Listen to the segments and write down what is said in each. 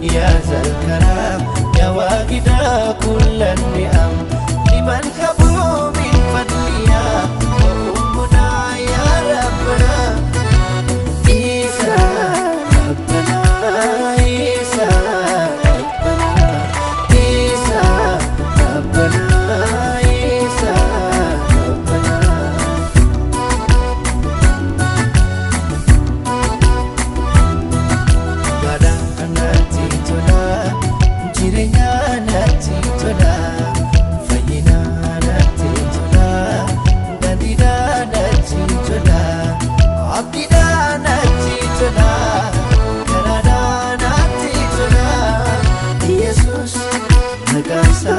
يا ذا الكرم يا واجد كل النعم لمن خبوا من فضليا وحبنا يا ربنا عيسى ربنا عيسى ربنا عيسى ربنا عيسى ربنا Gadang nati toda jirenya nati toda fayina nati toda dadida nati toda abdida nati toda karada nati toda Yesus Nagasa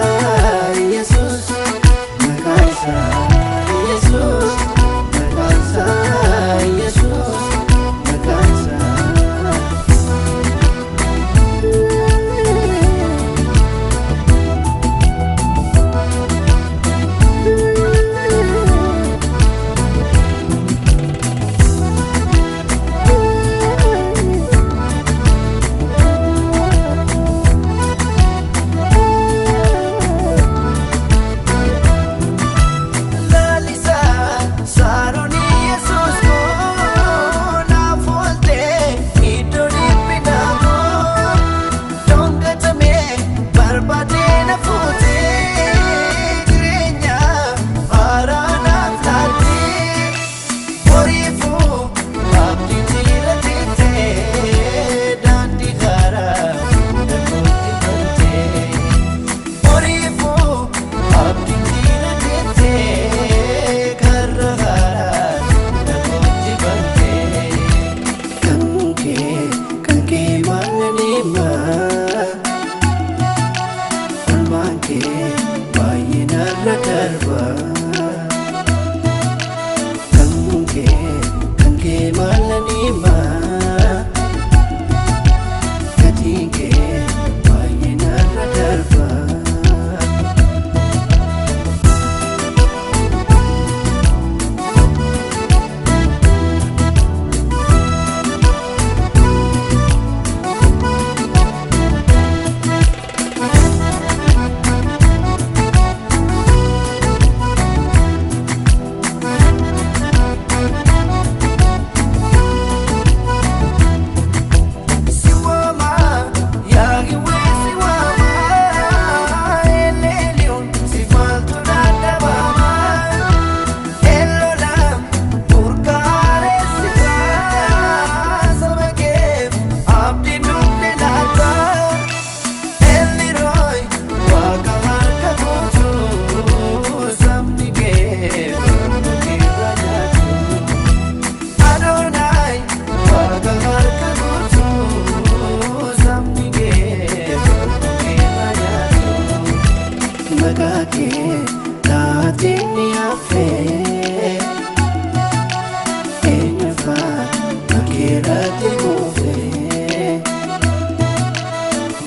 Yesus Nagasa Yesus Nagasa Yesus Nagasa Lalisa saruni Yesus ko na folte idoni pinamo dongatame barbade na fote grenya arana tati orifu abdi tira tite dandi gara dakuti bante orifu abdi tira tite gara dakuti bante kanke mananima Almanke bayina radarba kanke malanima katinke bayina radarba Siwama yagi we siwama elelion sifaltu nada bama elolam purkare sika samake abdi nunne nata eliroy waka harka kutu samnike bermuki rajatu Adonai waka harka kutu samnike bermuki rajatu Magake tatini afe Enfa makirati mufe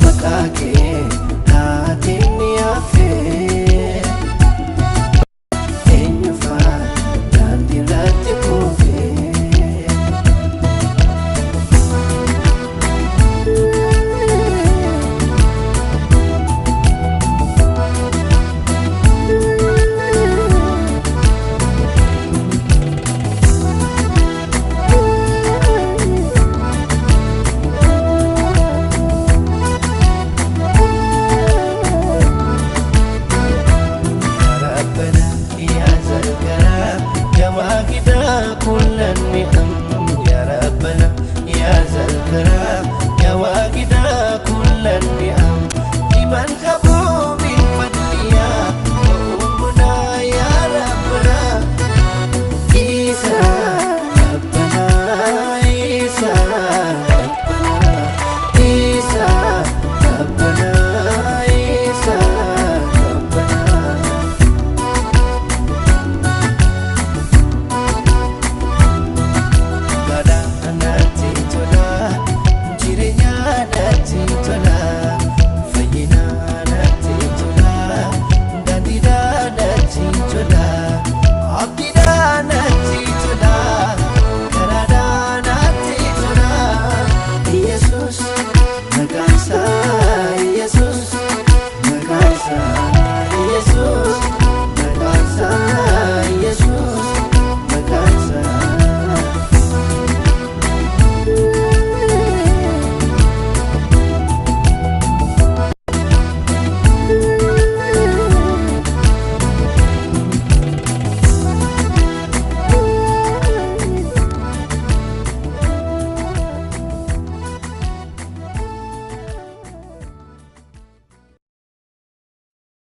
Magake